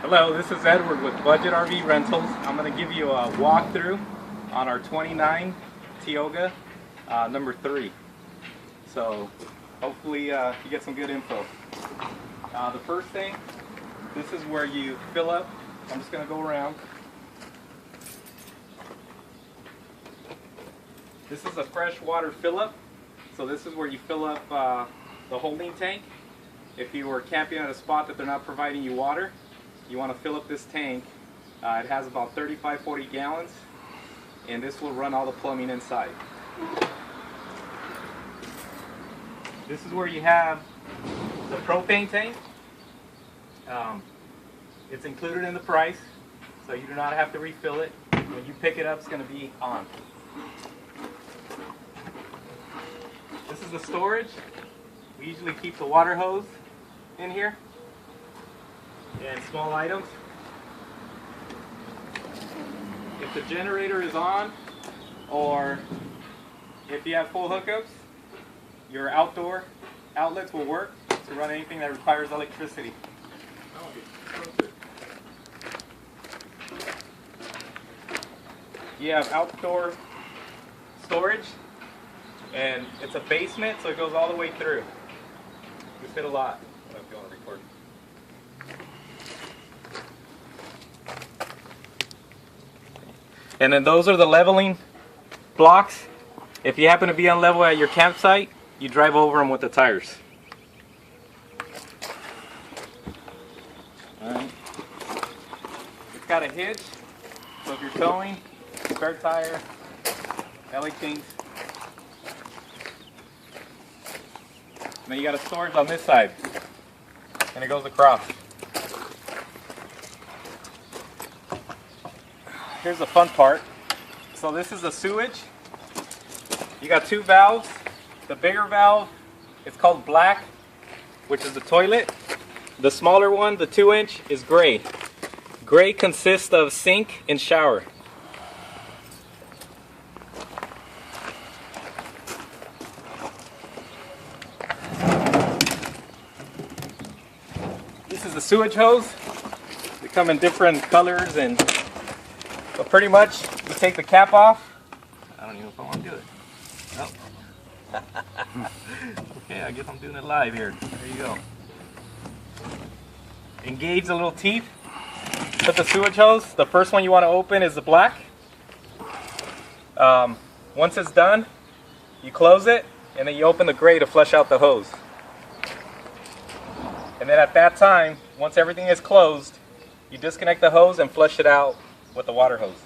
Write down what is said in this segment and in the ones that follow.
Hello, this is Edward with Budget RV Rentals. I'm going to give you a walkthrough on our 29 Tioga number 3. So hopefully you get some good info. The first thing, this is where you fill up. I'm just going to go around. This is a fresh water fill up. So this is where you fill up the holding tank. If you were camping at a spot that they're not providing you water, you want to fill up this tank. It has about 35-40 gallons, and this will run all the plumbing inside. This is where you have the propane tank. It's included in the price, so you do not have to refill it. When you pick it up, it's going to be on. This is the storage. We usually keep the water hose in here and small items. If the generator is on, or if you have full hookups, your outdoor outlets will work to run anything that requires electricity. You have outdoor storage, and it's a basement, so it goes all the way through. You fit a lot. I don't know if you want to record. And then those are the leveling blocks. If you happen to be on level at your campsite, you drive over them with the tires. Alright. It's got a hitch, so if you're towing, spare tire, LA Kings. And then you got a storage on this side, and it goes across. Here's the fun part. So this is the sewage. You got 2 valves. The bigger valve is called black, which is the toilet. The smaller one, the 2-inch, is gray. Gray consists of sink and shower. This is the sewage hose. They come in different colors, and but pretty much you take the cap off. I don't even know if I want to do it. Nope. Okay, I guess I'm doing it live here. There you go. Engage the little teeth. Put the sewage hose. The first one you want to open is the black. Once it's done, you close it, and then you open the gray to flush out the hose. And then at that time, once everything is closed, you disconnect the hose and flush it out with the water hose.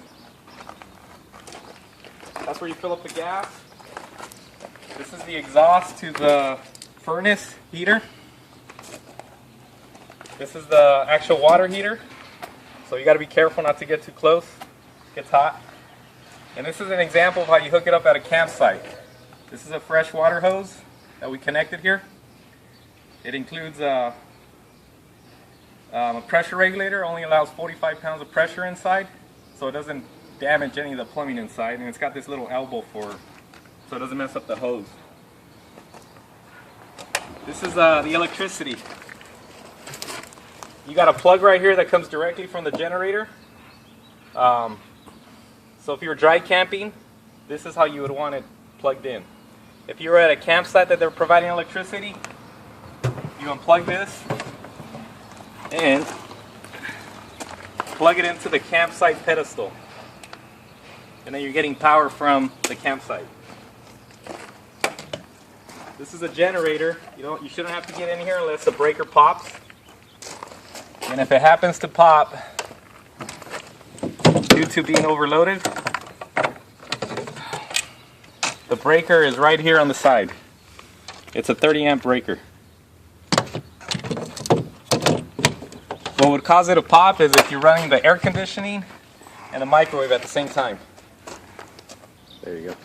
That's where you fill up the gas. This is the exhaust to the furnace heater. This is the actual water heater. So you got to be careful not to get too close. It gets hot. And this is an example of how you hook it up at a campsite. This is a fresh water hose that we connected here. It includes a pressure regulator. Only allows 45 pounds of pressure inside, so it doesn't damage any of the plumbing inside. And it's got this little elbow so it doesn't mess up the hose. This is the electricity. You got a plug right here that comes directly from the generator. So if you're dry camping, this is how you would want it plugged in. If you were at a campsite that they're providing electricity, you unplug this and plug it into the campsite pedestal, and then you're getting power from the campsite. This is a generator. You shouldn't have to get in here unless the breaker pops. And if it happens to pop due to being overloaded, the breaker is right here on the side. It's a 30 amp breaker. What would cause it to pop is if you're running the air conditioning and the microwave at the same time. There you go.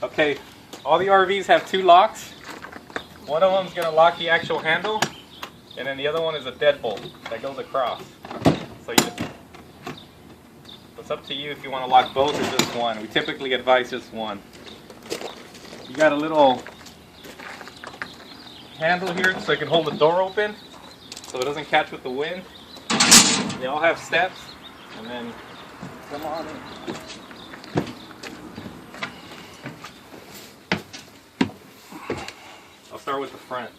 Okay, all the RVs have 2 locks. One of them is going to lock the actual handle, and then the other one is a deadbolt that goes across. So it's up to you if you want to lock both or just one. We typically advise just one. You got a little handle here so it can hold the door open so it doesn't catch with the wind. They all have steps, and then come on in. I'll start with the front.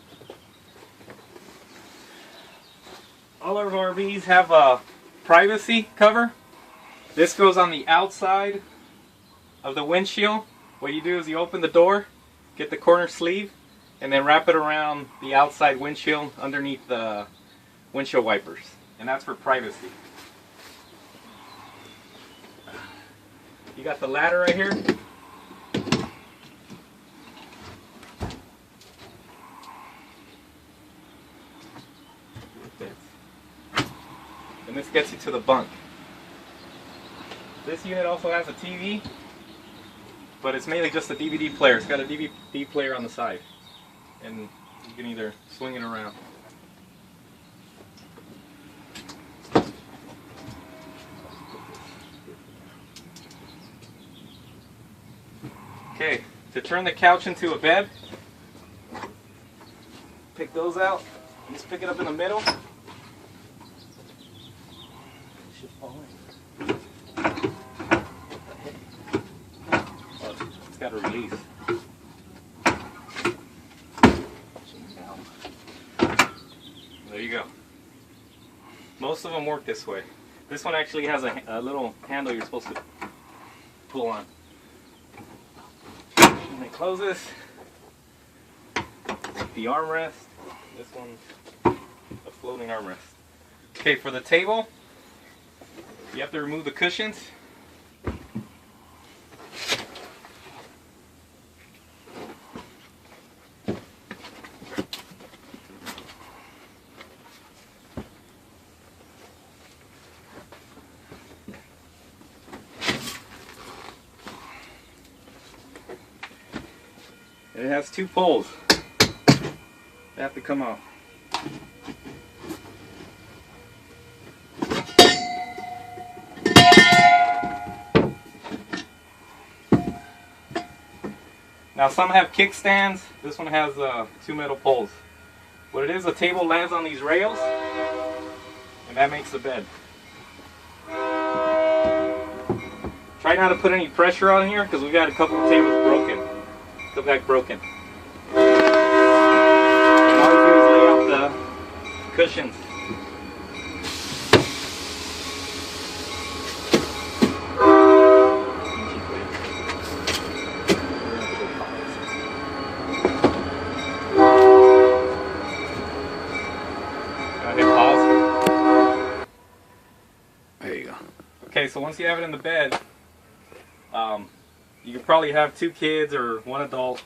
All our RVs have a privacy cover. This goes on the outside of the windshield. What you do is you open the door, get the corner sleeve, and then wrap it around the outside windshield underneath the windshield wipers. And that's for privacy. You got the ladder right here. And this gets you to the bunk. This unit also has a TV, but it's mainly just a DVD player. It's got a DVD player on the side, and you can either swing it around. Okay, to turn the couch into a bed, pick those out. Just pick it up in the middle. It's got a release. There you go. Most of them work this way. This one actually has a little handle you're supposed to pull on. And it closes. The armrest. This one's a floating armrest. Okay, for the table, you have to remove the cushions. It has two poles. They have to come off. Now some have kickstands. This one has two metal poles. What it is, the table lands on these rails, and that makes the bed. Try not to put any pressure on here because we've got a couple of tables broken. Come back broken. And all you do is lay out the cushions. There you go. Okay, so once you have it in the bed, you could probably have two kids or one adult.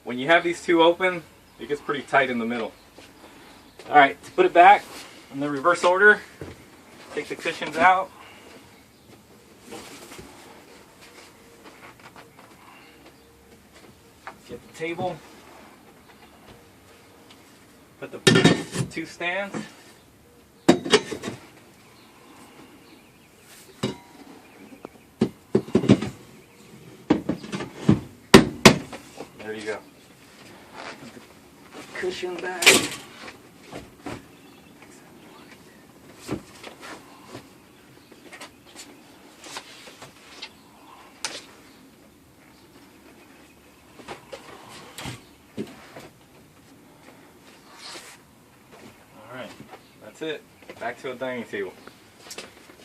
When you have these two open, it gets pretty tight in the middle. Alright, to put it back in the reverse order, take the cushions out. Get the table. Put the two stands. There you go. Put the cushion back. Alright, that's it. Back to a dining table.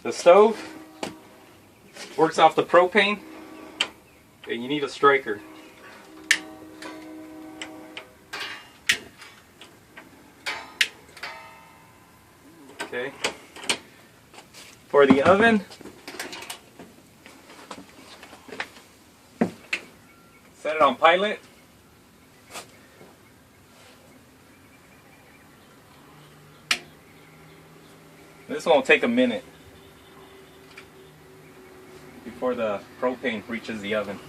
The stove works off the propane, and you need a striker. Okay. For the oven, set it on pilot. This one will take a minute before the propane reaches the oven.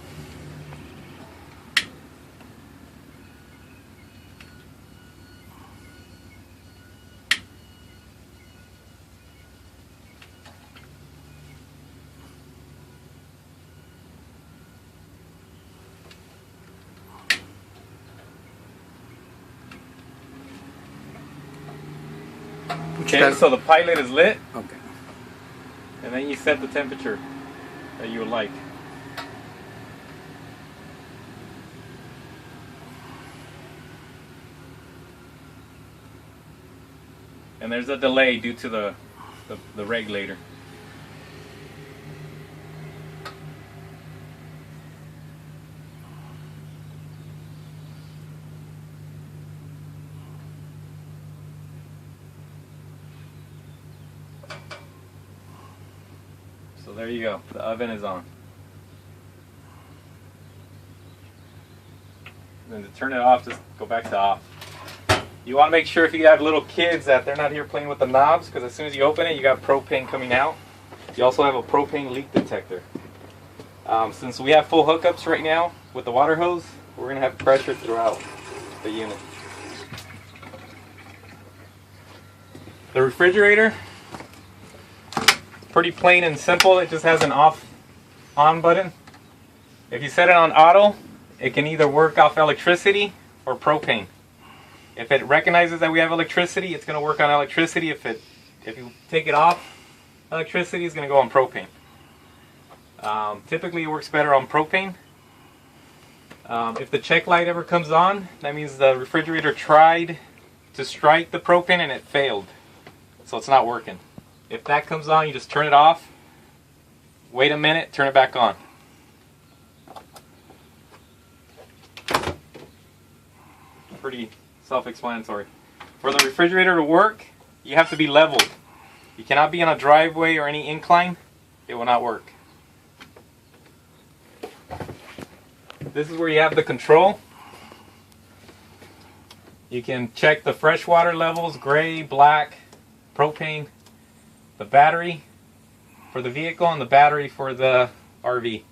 Okay, so the pilot is lit, Okay. and then you set the temperature that you would like. And there's a delay due to the regulator. So there you go, the oven is on. And then to turn it off, just go back to off. You want to make sure if you have little kids that they're not here playing with the knobs, because as soon as you open it, you got propane coming out. You also have a propane leak detector. Since we have full hookups right now with the water hose, we're going to have pressure throughout the unit. The refrigerator, pretty plain and simple. It just has an off-on button. If you set it on auto, it can either work off electricity or propane. If it recognizes that we have electricity, it's going to work on electricity. If you take it off electricity, it's going to go on propane. Typically it works better on propane. If the check light ever comes on, that means the refrigerator tried to strike the propane and it failed. So it's not working. If that comes on, you just turn it off, wait a minute, turn it back on. Pretty self-explanatory. For the refrigerator to work, you have to be leveled. You cannot be on a driveway or any incline. It will not work. This is where you have the control. You can check the freshwater levels, gray, black, propane, the battery for the vehicle, and the battery for the RV.